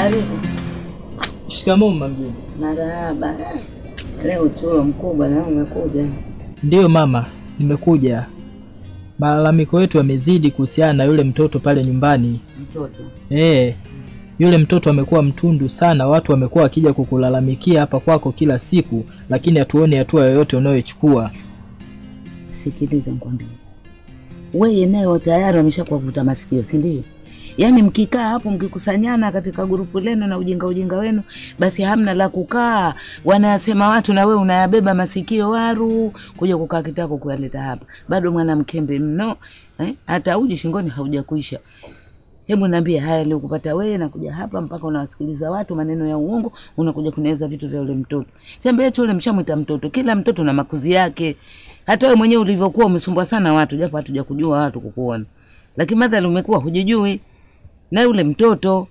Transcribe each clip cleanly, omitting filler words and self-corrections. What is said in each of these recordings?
Karibu. Shikamoo mama mjumbe. Marahaba. Leo chulo mkubwa na umekuja. Ndiyo mama, nimekuja. Malalamiko yetu yamezidi kuhusiana na yule mtoto pale nyumbani. Mtoto? Yule mtoto amekuwa mtundu sana, watu wamekuwa wakija kukulalamikia hapa kwako kila siku, lakini hatuoni hatua yoyote unayochukua. Sikiliza nikwambie. Wewe naye tayari ameshakuvuta masikio, si ndio? Yaani mkikaa hapo mkikusanyana katika grupu lenu na ujinga wenu, basi hamna la kukaa. Wanasema watu na wewe unayabeba masikio waru kuja kukaa kitako kuyaleta hapa. Bado mwanamkembe mno, hata uji shingoni haujakuisha. Hebu niambie, haya leo kupata wewe na kuja hapa mpaka unawasikiliza watu maneno ya uongo, unakuja kunaweza vitu vya ule mtoto. Chembe yetu ule mshamuita mtoto, kila mtoto na makuzi yake. Hata wewe mwenyewe ulivyokuwa umesumbua sana watu, japo hatuja kujua watu kukuona. Lakini madhali umekuwa hujijui na yule mtoto,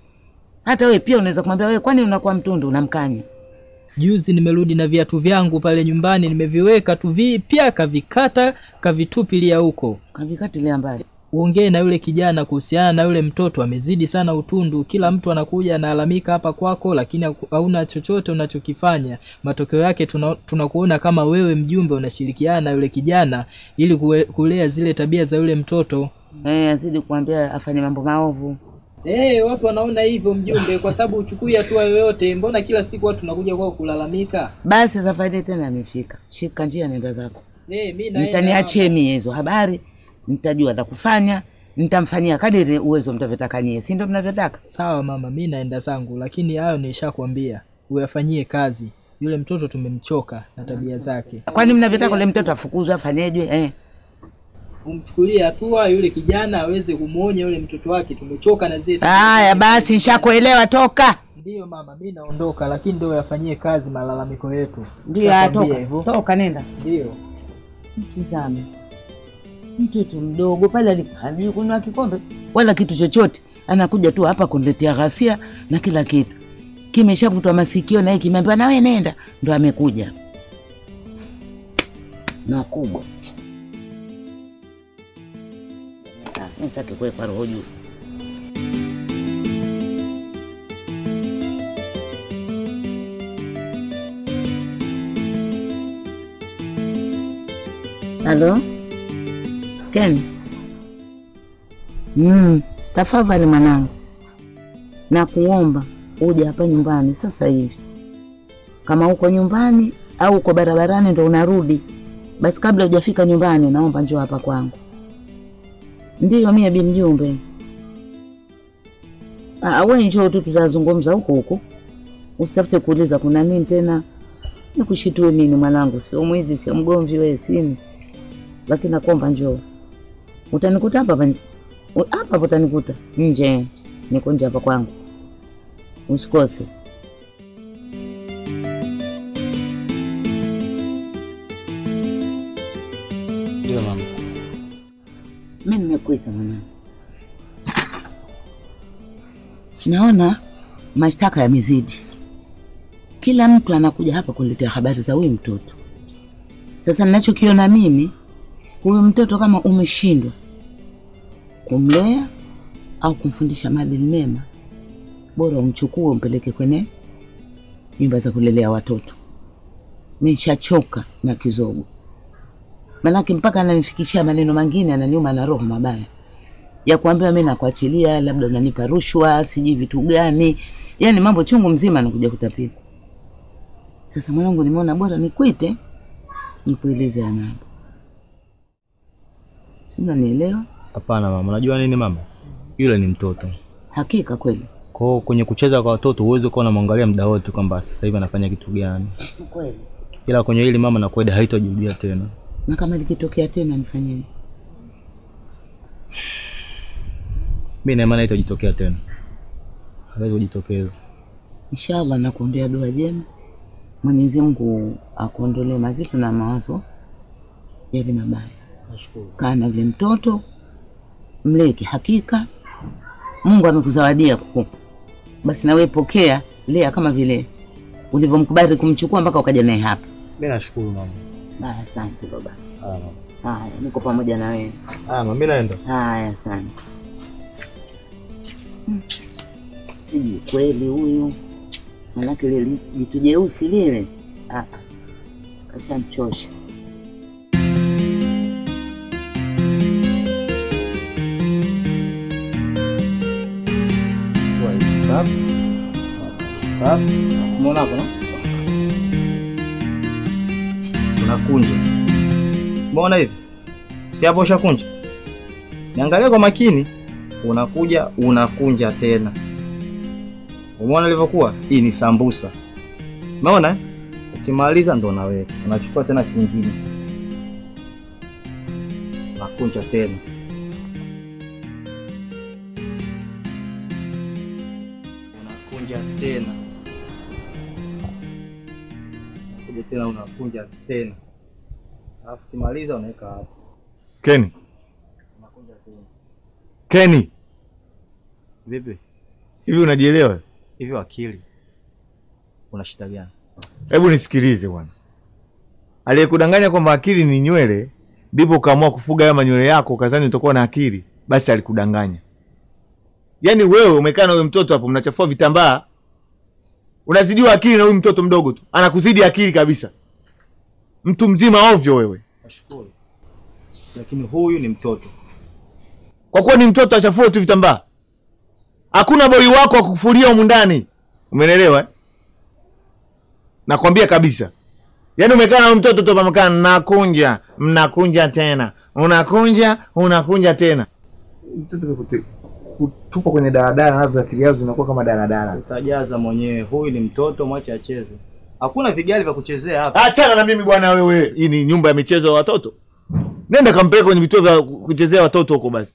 hata wewe pia unaweza kumwambia wewe, kwani unakuwa mtundu unamkanya? Juzi nimerudi na viatu vyangu pale nyumbani, nimeviweka tu vipya, kavikata, kavitupilia huko. Kavikatilia mbali. Uongee na yule kijana kuhusiana na yule mtoto, amezidi sana utundu. Kila mtu anakuja analalamika hapa kwako, lakini hauna chochote unachokifanya. Matokeo yake tunakuona kama wewe mjumbe unashirikiana na yule kijana ili kulea zile tabia za yule mtoto. Azidi kuambia afanye mambo maovu. Watu wanaona hivyo mjumbe, kwa sababu uchukui hatua yoyote. Mbona kila siku watu tunakuja kwako kulalamika? Basi safari tena amefika. Shika njia nenda zako. Mimi naenda. Mtaniachie mimi hizo habari. Nitajua la kufanya, nitamfanyia kadiri uwezo mtavyotaka nyie, si ndio mnavyotaka? Sawa mama, mimi naenda zangu, lakini hayo nishakwambia uyafanyie kazi. Yule mtoto tumemchoka na tabia zake. Kwani mnavyotaka yule mtoto afukuzwe afanyejwe? Umchukulie hatua yule kijana aweze kumuonya yule mtoto wake, tumechoka na zile. Haya basi nishakuelewa, toka. Ndiyo mama, mimi naondoka, lakini ndio yafanyie kazi malalamiko yetu. Ndio toka nenda. Ndio. Mtizame. Mtoto mdogo pale hajui kunywa kikombe wala kitu chochote, anakuja tu hapa kuniletea ghasia na kila kitu. Kimeshavutwa masikio na yeye kimeambiwa na wewe nenda, ndo amekuja. Na kubwa. Nisake kwa roho juu. Halo? Ken? Tafadhali mwanangu. Na kuomba uje hapa nyumbani sasa hivi. Kama uko nyumbani au uko barabarani ndo unarudi, basi kabla hujafika nyumbani naomba njoo hapa kwangu. Ndiyo mimi bi mjumbe. Wewe njoo tu tutazungumza huko. Usitafute kuuliza kuna nini tena. Nikushitue nini mwanangu? Sio mwizi, sio mgomvi wewe, sini. Lakini nakuomba njoo. Utanikuta hapa utanikuta nje. Niko nje hapa kwangu. Usikose. Ndio mama. Mimi nimekuita mwanangu. Naona mashtaka yamezidi. Kila mtu anakuja hapa kuletea habari za huyu mtoto. Sasa ninachokiona mimi, huyu mtoto kama umeshindwa kumlea au kumfundisha maadili mema, bora umchukue umpeleke kwenye nyumba za kulelea watoto. Mimi nishachoka na kizogo. Manake mpaka ananifikishia maneno mengine ananiuma na roho mabaya. Ya kuambia mimi nakuachilia, labda unanipa rushwa, siji vitu gani. Yaani mambo chungu mzima anakuja kutapika. Sasa mwanangu nimeona bora nikuite nikueleze ya mambo. Unanielewa? Hapana mama, unajua nini mama? Yule ni mtoto. Hakika kweli. Kwa kwenye kucheza kwa watoto uweze kuwa unamwangalia muda wote kwamba sasa hivi anafanya kitu gani. Kweli. Ila kwenye hili mama na kwenda haitojirudia tena. Na kama likitokea tena nifanyeje? Mimi na maana itajitokea tena. Hawezi kujitokeza. Inshallah nakuombea dua jema. Mwenyezi Mungu akuondolee mazito na mawazo yale mabaya. Nashukuru. Kana vile mtoto mleke, hakika Mungu amekuzawadia kukupa. Basi na wewe pokea, lea kama vile ulivyomkubali kumchukua mpaka ukaja naye hapa. Mimi nashukuru mama. Asante baba. Mama. Niko pamoja na wewe. Mama, mimi naenda. Asante. Sijui kweli huyu. Manake lile jitu jeusi lile. Kashamchosha. Umeona hapo no? Unakunja. Umeona hivi? Si hapo ushakunja. Niangalie kwa makini. Unakunja tena. Umeona ilivyokuwa? Hii ni sambusa. Umeona? Ukimaliza ndo unaweka. Unachukua tena kingine. Unakunja tena. Unakunja tena. Unakunja tena. Alafu ukimaliza unaweka hapo. Kenny. Unakunja tena. Kenny. Vipi? Hivi unajielewa? Hivi akili. Una shida gani? Hebu nisikilize bwana. Aliyekudanganya kwamba akili ni nywele, ndipo ukaamua kufuga haya manywele yako ukazani utakuwa na akili, basi alikudanganya. Yaani wewe umekaa na huyo mtoto hapo mnachafua vitambaa. Unazidiwa akili na huyu mtoto mdogo tu. Anakuzidi akili kabisa. Mtu mzima ovyo wewe. Nashukuru. Lakini huyu ni mtoto. Kwa kuwa ni mtoto achafue tu vitambaa. Hakuna boy wako wa kukufulia humu ndani. Umeelewa? Nakwambia kabisa. Yaani umekaa na mtoto tu pamoja mnakunja tena. Unakunja tena. Mtoto kutupa kwenye daladala na vya akili yao zinakuwa kama daladala. Utajaza mwenyewe. Huyu ni mtoto, mwache acheze. Hakuna vigali vya kuchezea hapa. Achana na mimi bwana wewe. Hii ni nyumba ya michezo ya watoto. Nenda kampeleka kwenye vituo vya kuchezea watoto huko basi.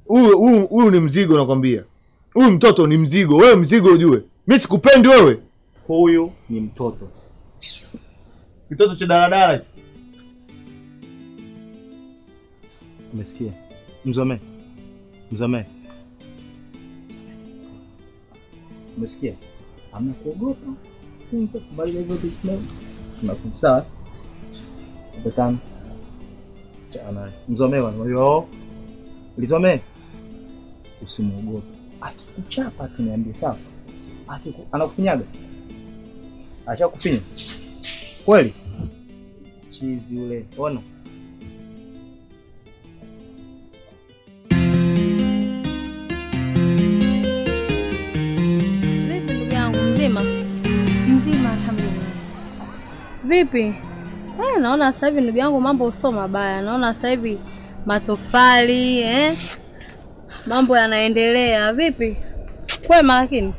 Huyu ni mzigo nakwambia. Huyu mtoto ni mzigo. Wewe mzigo ujue. Mimi sikupendi wewe. Huyu ni mtoto. Kitoto cha daladala. Umesikia? Mzomee. Umesikia? Hamna kuogopa. Bali hivyo tunakuwa sawa. Betana. Chana. Mzomee wewe. Ulizomee. Usimuogope. Akikuchapa tuniambie sawa. Anakufinyaga. Ashakufinya. Kweli? Chizi ule. Ona. Vipi ndugu yangu mzima? Mzima alhamdulillah. Vipi? Naona sasa hivi ndugu yangu mambo sio mabaya. Naona sasa hivi matofali, mambo yanaendelea. Vipi? Kwema lakini?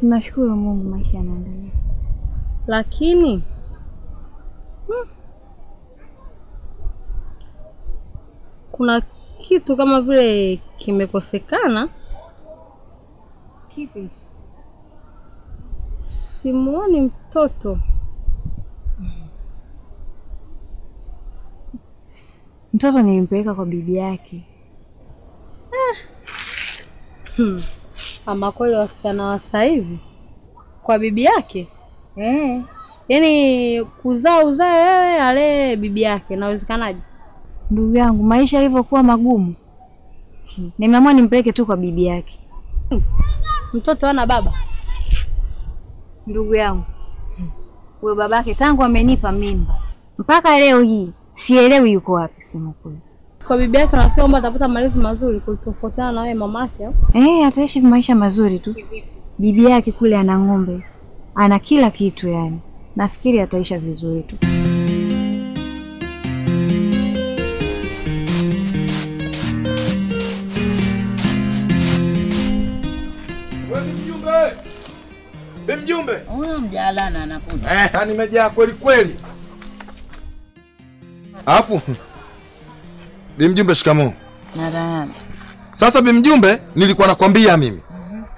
Tunashukuru Mungu maisha yanaendelea. Lakini kuna kitu kama vile kimekosekana. Kipi? Simuoni mtoto. Mtoto nilimpeleka kwa bibi yake. Ama kweli wasichana wa sasa hivi kwa bibi yake? Yaani kuzaa wewe ale bibi yake, inawezekanaje? Ndugu yangu, maisha yalivyokuwa magumu. Nimeamua nimpeleke tu kwa bibi yake. Mtoto hana baba? Ndugu yangu, huyo babake tangu amenipa mimba mpaka leo hii sielewi yuko wapi sema kweli. Kwa bibi yake nafikiri kwamba atapata malezi mazuri kutofautiana na wewe mamake au? Ataishi maisha mazuri tu. Bibi yake kule ana ng'ombe. Ana kila kitu yani. Nafikiri ataisha vizuri tu. Mjumbe. Huyo mjalana anakuja. Nimejaa kweli kweli. Alafu Bimjumbe, shikamoo. Marahaba. Sasa Bimjumbe, nilikuwa nakwambia mimi.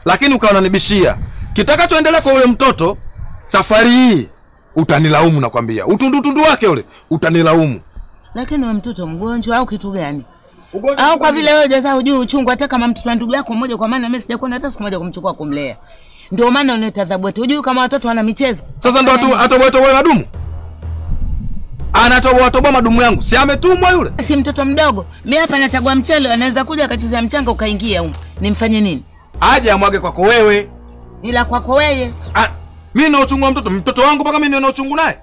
Lakini ukawa unanibishia. Kitakachoendelea kwa ule mtoto safari hii utanilaumu nakwambia. Utundu wake ule utanilaumu. Lakini wewe mtoto mgonjwa au kitu gani? Ugonjwa au kwa vile wewe jaza hujui uchungu hata kama mtoto wa ndugu yako mmoja, kwa maana mimi sijakuwa hata siku moja kumchukua kumlea. Ndio maana unaita adhabu wetu. Hujui kama watoto wana michezo. Sasa ndio atoboa madumu. Anatoboa madumu yangu. Si ametumwa yule? Si mtoto mdogo. Mimi hapa nachagua mchele, anaweza kuja akachezea mchanga ukaingia huko. Nimfanye nini? Aje amwage kwako wewe. Ila kwako wewe. Mimi na uchungu wa mtoto wangu mpaka mimi na uchungu naye.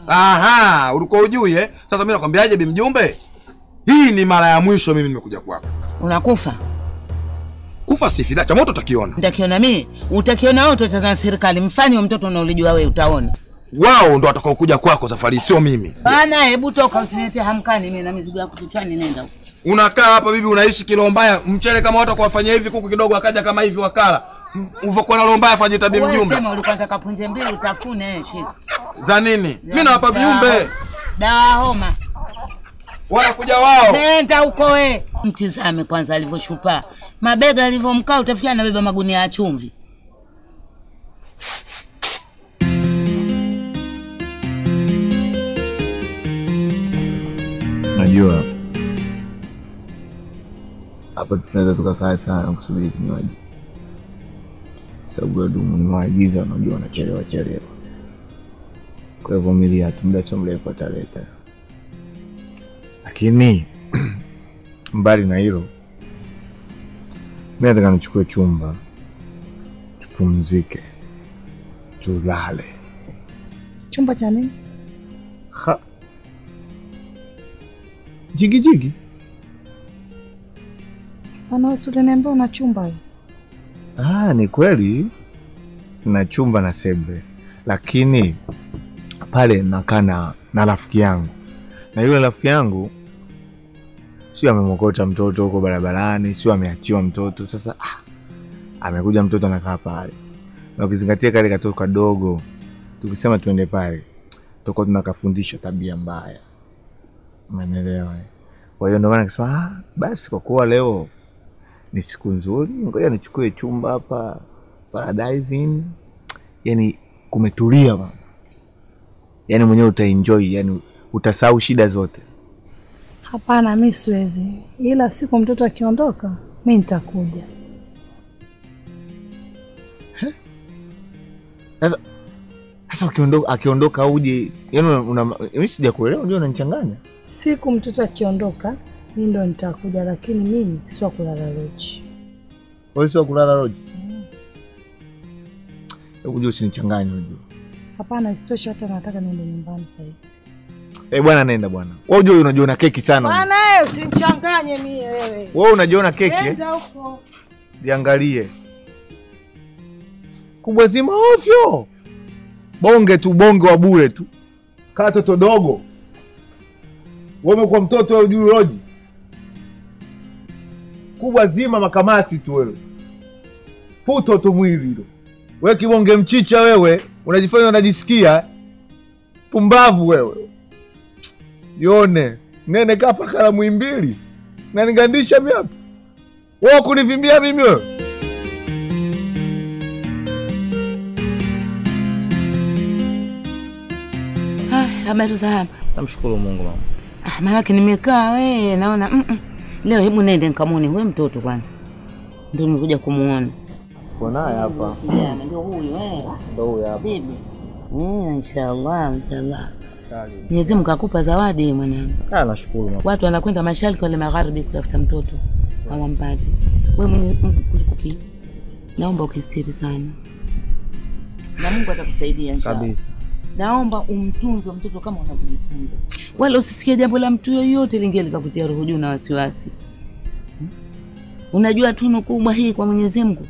Aha, ulikuwa ujui Sasa mimi nakwambiaje Bimjumbe? Hii ni mara ya mwisho mimi nimekuja kwako. Unakufa? Kufa si fida, cha moto utakiona. Nitakiona mimi, utakiona wewe, utataka serikali. Mfanye wa mtoto unaolijua wewe utaona. Wao ndo watakao kuja kwako safari, sio mimi. Bana, hebu toka usinilete hamkani mimi na mizigo yako kichwani, nenda huko. Unakaa hapa bibi, unaishi kilo mbaya, mchele kama watu kuwafanyia hivi, kuku kidogo akaja kama hivi wakala. Uvokuwa na roho mbaya fanye tabii Mjumbe. Wewe sema ulikuwa unataka punje mbili utafune shika. Za nini? Mimi nawapa viumbe. Dawa homa. Wala kuja wao. Nenda huko wewe. Mtizame kwanza alivyoshupa. Mabega alivyomkaa utafikia anabeba magunia ya chumvi. Najua hapa tunaweza tukakaa sana kusubiri kinywaji, sababu wadumu nimewaagiza, unajua wanachelewa. Kwa hivyo vumilia, muda sio mrefu ataleta. Lakini mbali na hilo, mimi nataka nichukue chumba, tupumzike, tulale. Chumba cha nini? Jigi. Ana usule niambia una chumba hiyo. Ni kweli na chumba na sebule, lakini pale nakaa na rafiki yangu, na yule rafiki yangu sio amemokota mtoto huko barabarani, sio ameachiwa mtoto. Sasa amekuja mtoto anakaa pale, na ukizingatia kale katoto kadogo, tukisema tuende pale tutakuwa tunakafundisha tabia mbaya, umeelewa? Kwa hiyo ndio maana nikasema basi kwa kuwa leo ni siku nzuri, ngoja nichukue chumba hapa Paradise Inn. Yani kumetulia bana, yani mwenyewe utaenjoy, yani utasahau shida zote. Hapana, mimi siwezi, ila siku mtoto akiondoka mimi nitakuja. Sasa akiondoka uje, yani mimi sijakuelewa, ndio unanichanganya. Siku mtoto akiondoka mimi ndo nitakuja, lakini mimi sio kulala lodge. Wewe sio kulala lodge? Hebu usinichanganye unajua. Hapana, isitoshe hata nataka niende nyumbani sasa hivi. Bwana nenda bwana. Wewe unajiona keki sana. Bwana usinichanganye mimi wewe. Wewe unajiona keki? Nenda huko. Jiangalie. Kubwa zima ovyo. Bonge wa bure tu. Kaa toto dogo. Wewe umekuwa mtoto wewe ujui roji. Kubwa zima makamasi tu wewe. Puto tu mwili hilo. Wewe kibonge mchicha wewe, unajifanya unajisikia. Pumbavu wewe. Yone, nene kapa kala Muhimbili. Na nigandisha mimi hapa. Wewe kunivimbia mimi wewe. Habari za hapa? Namshukuru Mungu mama. Maana nimekaa wewe naona leo hebu nende nikamwone huyo mtoto kwanza. Ndio nimekuja kumuona. Kuonaye hapa. Ndio huyo Ndio huyo hapa. Bibi. Inshallah. Mwenyezi Mungu akupa zawadi mwanangu. Nashukuru mama. Watu wanakwenda mashariki wale magharibi kutafuta mtoto hawampati. Wewe Mwenyezi Mungu kukuki. Naomba ukistiri sana. Na Mungu atakusaidia inshallah. Kabisa. Naomba umtunze mtoto kama unavyojitunza. Wala usisikie jambo la mtu yoyote lingie likakutia roho juu na wasiwasi. Unajua tunu kubwa hii kwa Mwenyezi Mungu.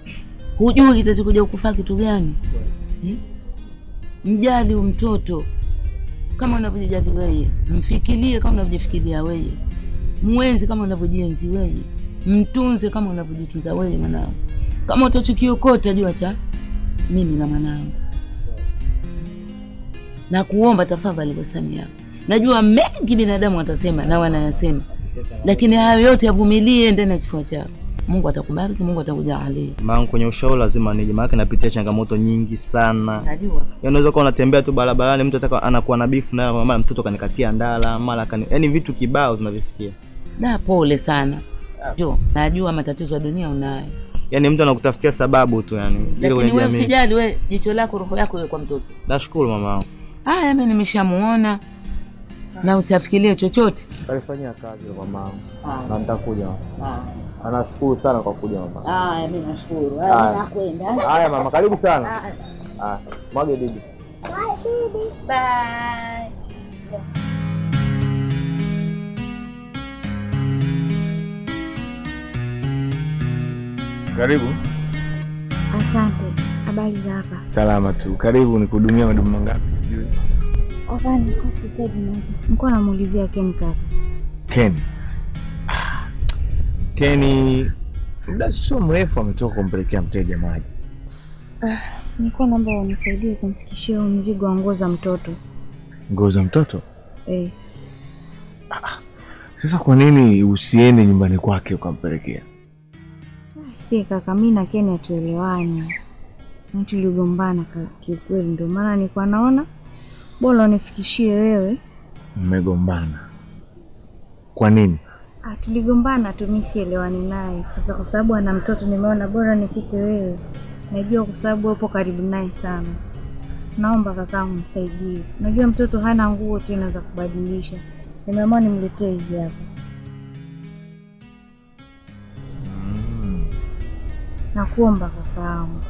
Hujui kitachokuja kukufaa kitu gani. Mjali mtoto kama unavyojali wewe. Mfikirie kama unavyojifikiria wewe. Muenzi kama unavyojienzi wewe. Mtunze kama unavyojitunza wewe mwanangu. Kama utachukiokota jua cha mimi na mwanangu. Na kuomba tafadhali bosani yako. Najua mengi binadamu watasema na wanayasema. Lakini hayo yote yavumilie ndani ya kifua chako. Mungu atakubariki, Mungu atakujalia. Maana kwenye ushauri lazima nije, maana napitia changamoto nyingi sana. Najua. Unaweza kuwa unatembea tu barabarani mtu ataka anakuwa na beef na mama mtoto kanikatia ndala, mara yani vitu kibao tunavisikia. Na pole sana. Jo, najua matatizo ya dunia unayo. Yani mtu anakutafutia sababu tu yani. Ile kwenye jamii. Lakini wewe usijali, wewe jicho lako roho yako iwe kwa mtoto. Nashukuru mama. Mimi nimeshamuona. na usiafikirie chochote. Alifanyia kazi kwa mama. Na nitakuja. Anashukuru sana kwa kuja mama. Mimi nashukuru. Nakwenda. Haya mama, karibu sana. Mwage bibi. Bye bibi. Bye. Karibu. Asante. Habari za hapa? Salama tu. Karibu, nikuhudumia madumu mangapi sijui. Hapana, niko sitaji maji. Nilikuwa namuulizia Ken kaka. Ken muda sio mrefu ametoka kumpelekea mteja maji. Nilikuwa naomba unisaidie kumfikishia mzigo wa nguo za mtoto. Nguo za mtoto? Sasa kwa nini usiende nyumbani kwake ukampelekea? Si kaka, mimi na Ken hatuelewani. Na tuligombana kiukweli, ndio maana nilikuwa naona bora unifikishie wewe. Mmegombana? Kwa nini? Tuligombana tu, mimi sielewani naye. Sasa kwa sababu ana mtoto nimeona bora nikupe wewe. Najua kwa sababu upo karibu naye sana. Naomba kakaangu nisaidie. Najua mtoto hana nguo tena za kubadilisha. Nimeamua nimletee hizi hapa. Nakuomba kakaangu.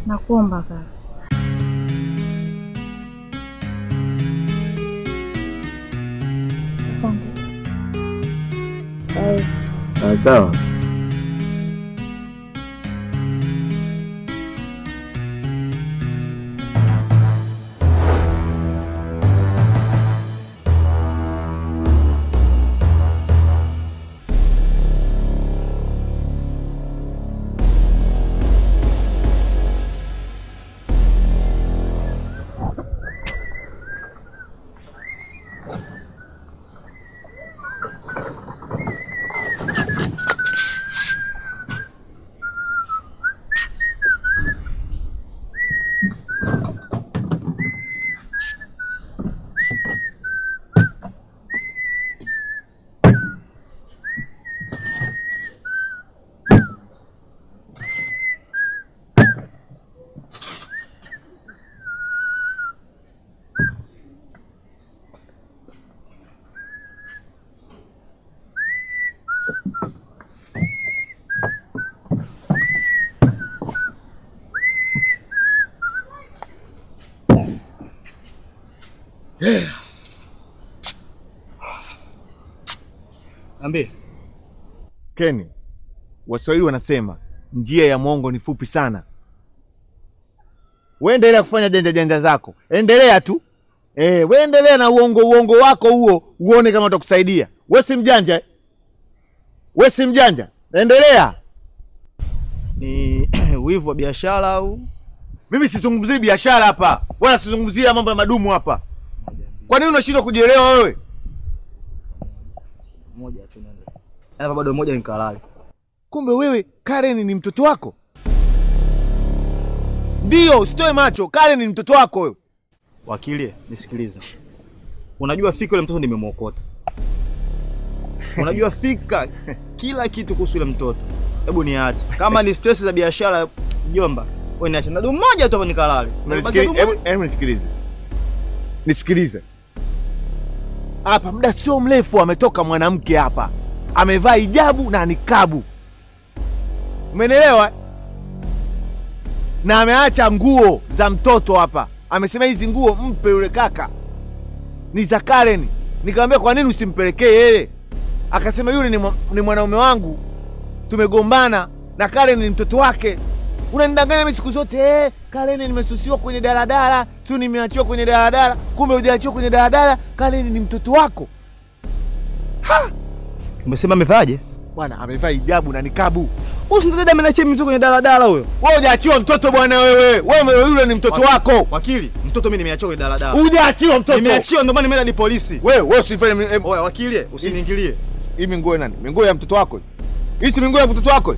Nakuomba kaka. Asante. Sawa. Ambie. Ken, Waswahili wanasema njia ya mwongo ni fupi sana. Wewe endelea kufanya janja zako. Endelea tu. Wewe endelea na uongo wako huo, uone kama utakusaidia. Wewe si mjanja. Wewe si mjanja. Endelea. Ni wivu wa biashara au? Mimi sizungumzii biashara hapa. Wala sizungumzia mambo ya madumu hapa. Kwa nini unashindwa kujielewa wewe? Moja tu ndio. Hapa bado moja nikalale. Kumbe wewe Karen ni mtoto wako? Ndio, usitoe macho. Karen ni mtoto wako wewe. Wakili, nisikilize. Unajua fika yule mtoto nimemuokota. Unajua fika kila kitu kuhusu yule mtoto. Hebu niache. Kama ni stress za biashara jomba, wewe niache. Ndio mmoja tu hapa nikalale. Hebu nisikilize. Nisikilize. Hapa muda sio mrefu ametoka mwanamke hapa. Amevaa hijabu na nikabu. Umeelewa? Na ameacha nguo za mtoto hapa. Amesema hizi nguo mpe yule kaka. Ni za Karen. Nikamwambia kwa nini usimpelekee yeye? Akasema yule ni mwanaume wangu. Tumegombana na Karen ni mtoto wake. Unanidanganya mimi siku zote. Karen nimesusiwa kwenye daladala, sio nimeachiwa kwenye daladala. Kumbe hujaachiwa kwenye daladala. Karen ni mtoto wako. Umesema amevaaje? Bwana amevaa hijabu na nikabu. Usi dada amenachia mtoto kwenye daladala huyo. Wewe hujaachiwa mtoto bwana wewe. Wewe yule ni mtoto wako. Wakili, mtoto mimi nimeachiwa kwenye daladala. Hujaachiwa mtoto. Nimeachiwa ndio maana nimeenda ni polisi. Wewe usifanye oya wakili, usiniingilie. Hii minguo nani? Minguo ya mtoto wako. Hii si minguo ya mtoto wako.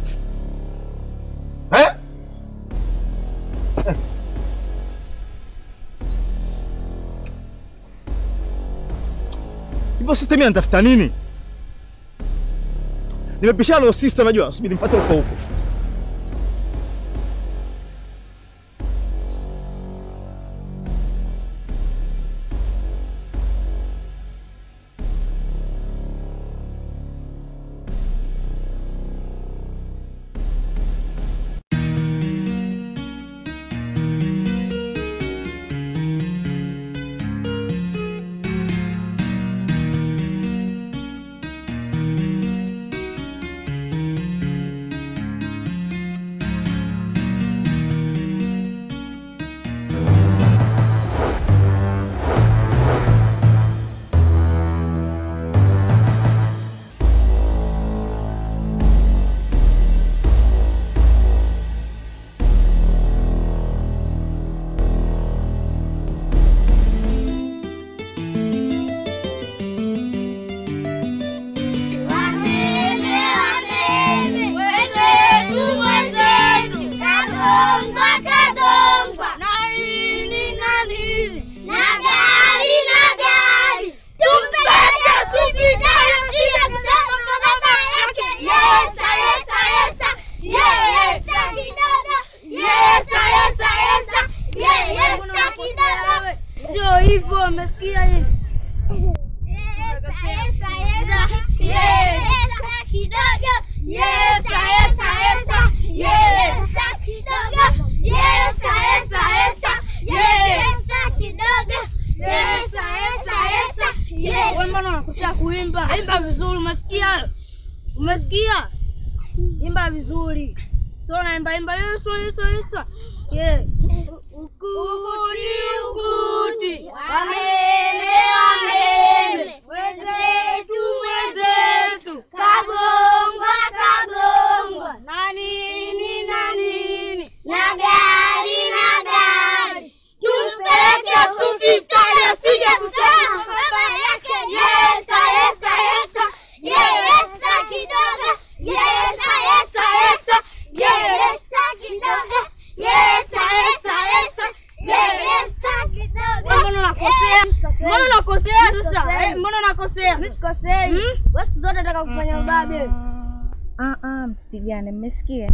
Hivyo system inatafuta nini? Nimepishana na sister unajua, subiri nipate huko. Umesikia? Imba vizuri. So naimba Yesu. Yeah. Ukuti. Wameme. Wenzetu. Kagongwa. Na nini. Na gari. Tumpeleke hospitali asije kusema baba yake. Yesa. Kidogo. Yesa. Kidogo. Yesa. Mbona unakosea sasa? Mbona unakosea? Mimi sikosei. Wewe siku zote nataka kufanya ubabe. Msipigane, mmesikia?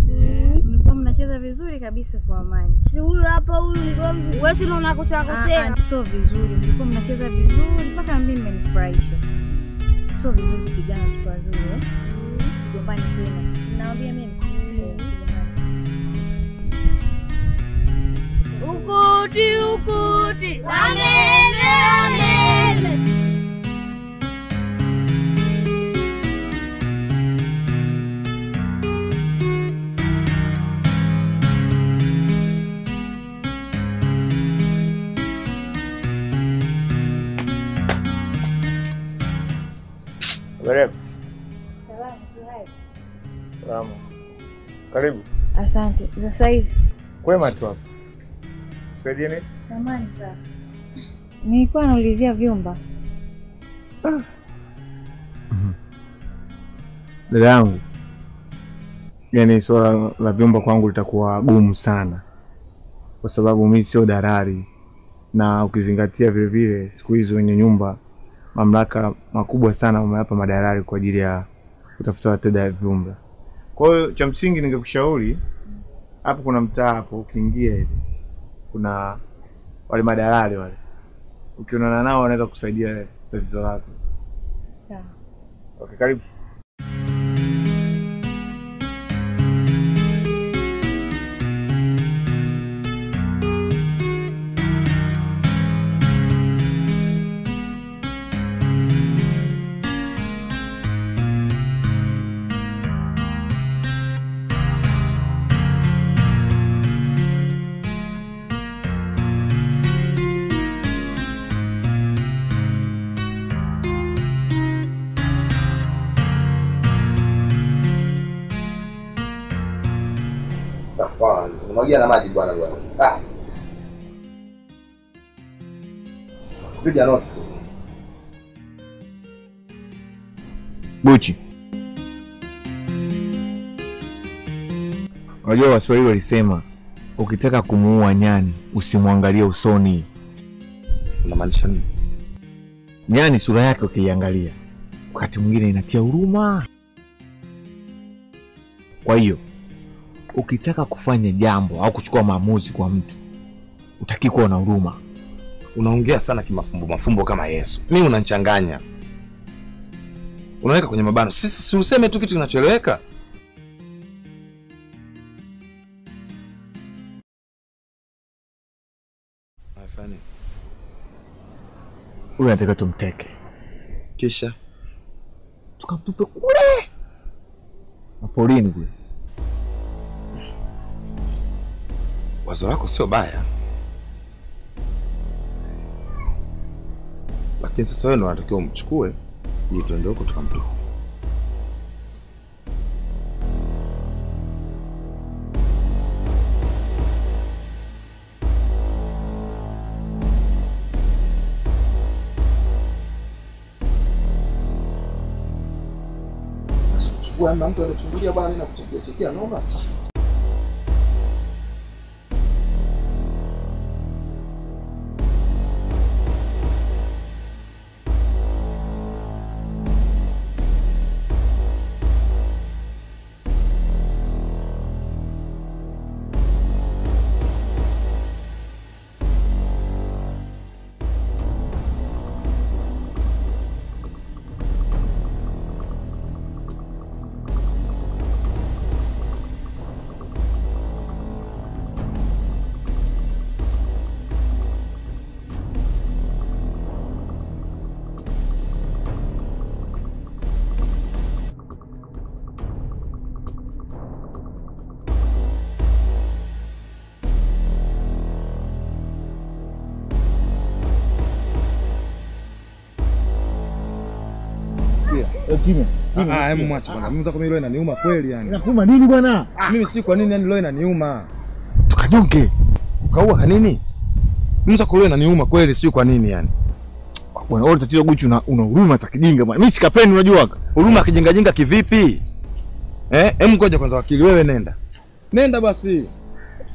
Mlikuwa mnacheza vizuri kabisa kwa amani. Si huyu hapa huyu ngombe. Wewe si unakosea. Sio vizuri, mlikuwa mnacheza vizuri mpaka mimi mmenifurahisha. Sio vizuri kupigana watu wazuri, Sigombani tena. Naambia mimi. Ukuti. Wameme. Salamu. Karibu. Asante. Za saizi. Kwema tu hapo. Saidie nini? Samahani sana. Nilikuwa naulizia vyumba. Dada yangu, yaani swala la vyumba kwangu litakuwa gumu sana, kwa sababu mimi sio dalali, na ukizingatia vile vile siku hizo wenye nyumba mamlaka makubwa sana wameyapa madalali kwa ajili ya kutafuta wateja wa vyumba. Kwa hiyo cha msingi ningekushauri hapo, kuna mtaa hapo ukiingia hivi kuna wale madalali wale, ukionana nao wanaweza kusaidia tatizo lako. Sawa. Okay, karibu. Unamwagia na maji bwana. Piga noti. Buchi. Unajua Waswahili walisema ukitaka kumuua nyani usimwangalie usoni. Unamaanisha nini? Nyani sura yake ukiangalia wakati mwingine inatia huruma. Kwa hiyo ukitaka kufanya jambo au kuchukua maamuzi kwa mtu, utaki kuwa na huruma. Unaongea sana mafumbo kama Yesu. Mimi unanichanganya. Unaweka kwenye mabano. Sisi si useme tu kitu kinachoeleweka. Afanye. Unataka tumteke. Kisha tukamtupe kule maporini kule. Wazo lako sio baya. Lakini sasa wewe ndo unatakiwa umchukue ili tuende huko tukamtoa. Chukua mtu anachungulia bwana, mimi nakuchekea naomba. Hebu mwache bwana. Mimi mzako mimi leo inaniuma kweli yani. Inakuuma nini bwana? Mimi si kwa nini yani leo inaniuma. Tukanyonge. Ukaua kwa nini? Mimi mzako leo inaniuma kweli, sio kwa nini yani. Bwana, wewe tatizo Guchi una huruma za kijinga bwana. Mimi sikapendi unajua. Huruma kijinga jinga kivipi? Hem ngoja kwanza wakili, wewe nenda. Nenda basi.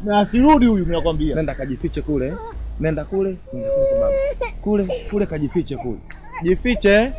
Na asirudi huyu mimi nakwambia. Nenda kajifiche kule. Nenda kule kwa baba. Kule kajifiche kule. Jifiche.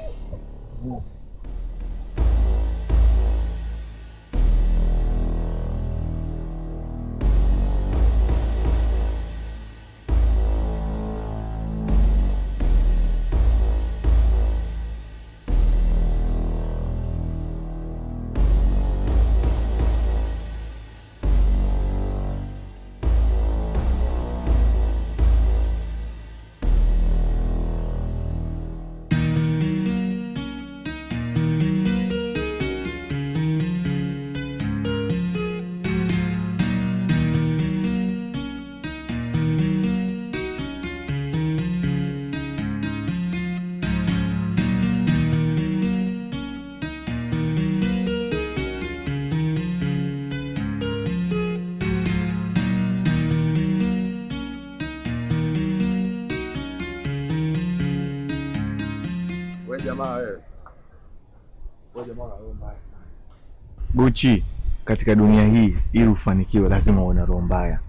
Guchi, katika dunia hii ili ufanikiwe lazima uwe na roho mbaya.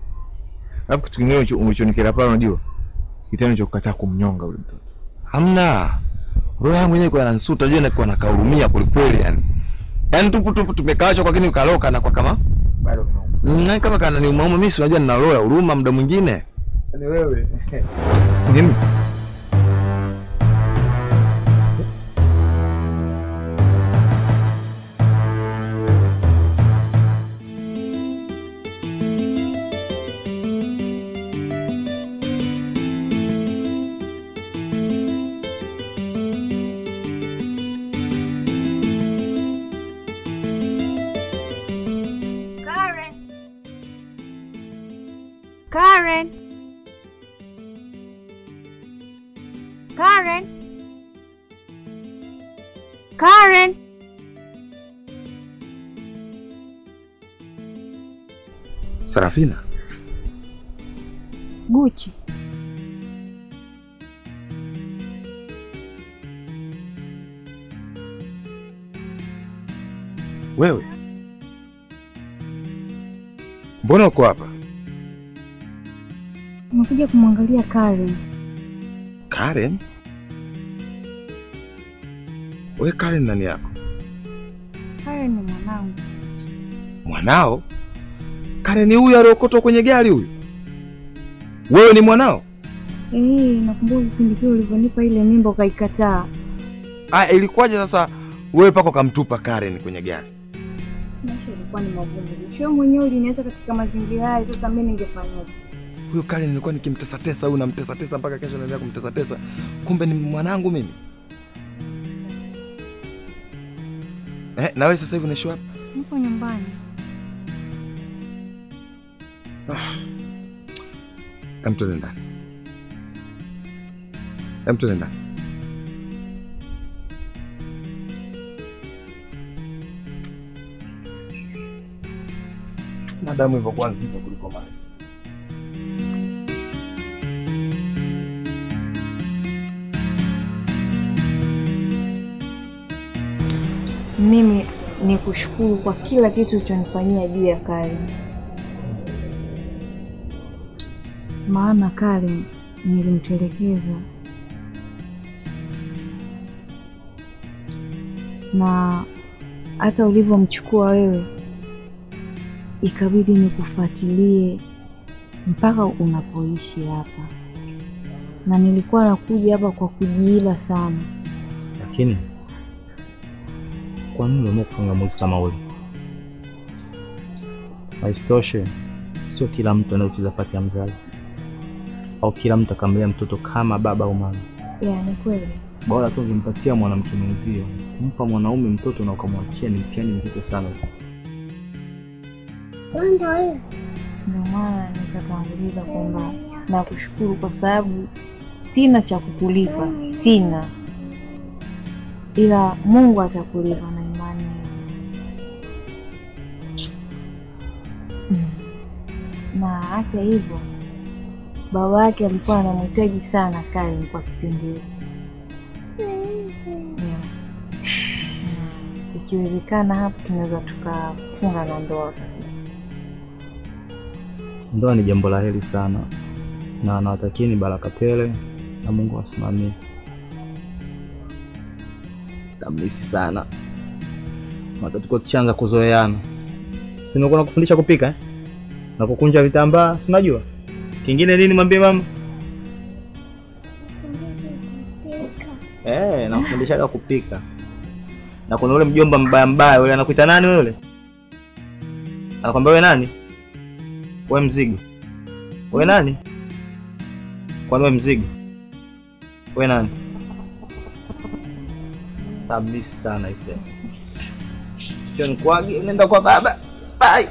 Alafu kitu kingine ulichonikera pale unajua? Kitendo cha kukataa kumnyonga yule mtoto. Hamna. Roho yangu yenyewe kwa inanisuta, unajua inakuwa nakahurumia kweli yani. Yaani tupu tumekaachwa kwa kini ukaloka na kwa kama bado unauma. Kama kana ni umauma mimi si unajua nina roho ya huruma muda mwingine. Yaani wewe. Nini? Karen. Sarafina. Guchi. Wewe. Mbona uko hapa? Nimekuja kumwangalia Karen. Karen? Wewe Karen nani yako? Karen ni mwanangu. Mwanao? Karen huyu aliokotwa kwenye gari huyu? Wewe ni mwanao? Nakumbuka kipindi kile ulivyonipa ile mimba ukaikataa. Ilikuwaje sasa wewe pako kamtupa Karen kwenye gari? Maisha ilikuwa ni magumu. Wewe mwenyewe uliniacha katika mazingira haya, sasa mimi ningefanyaje? Huyo Karen nilikuwa nikimtesa huyu namtesa mpaka kesho naendelea kumtesa. Kumbe ni mwanangu mimi. Na wewe sasa hivi unaishi wapi? Niko nyumbani. Twende ndani. Twende ndani. Na damu hivyo kwa nzito kuliko maji. Mimi nikushukuru kwa kila kitu ulichonifanyia juu ya Karen. Maana Karen nilimtelekeza. Na hata ulivyomchukua wewe ikabidi nikufuatilie mpaka unapoishi hapa. Na nilikuwa nakuja hapa kwa kujiila sana. Lakini kwa nini umeamua kufanya maamuzi kama ule? Haistoshe, sio kila mtu anayecheza pati ya mzazi au kila mtu akamlea mtoto kama baba au mama. Ni kweli. Bora tu ungempatia mwanamke mwenzio. Kumpa mwanaume mtoto na ukamwachia ni mtihani mzito sana. Ndio maana nikatanguliza kwamba nakushukuru kwa sababu sina cha kukulipa, sina. Ila Mungu atakulipa na imani. Na hata hivyo baba yake alikuwa anamhitaji sana Karen kwa kipindi hicho. Ikiwezekana hapo tunaweza tukafunga na ndoa kabisa. Ndoa ni jambo la heri sana na nawatakieni baraka tele na Mungu asimamie. Tamisi sana. Mata tuko tuanza kuzoeana. Si niko nakufundisha kupika na kukunja vitambaa, unajua? Kingine nini mwambie mama? Nakufundisha kupika. Na kuna ule mjomba mbaya yule anakuita nani yule? Anakuambia wewe nani? Wewe mzigo. Wewe nani? Kwa nini mzigo? Wewe nani? Tamisi sana ise. John kwagi nenda kwa baba. Bye.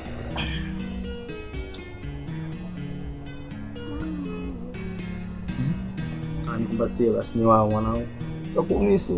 Anikumbatie basi ni wao mwanao. Sio kumisi.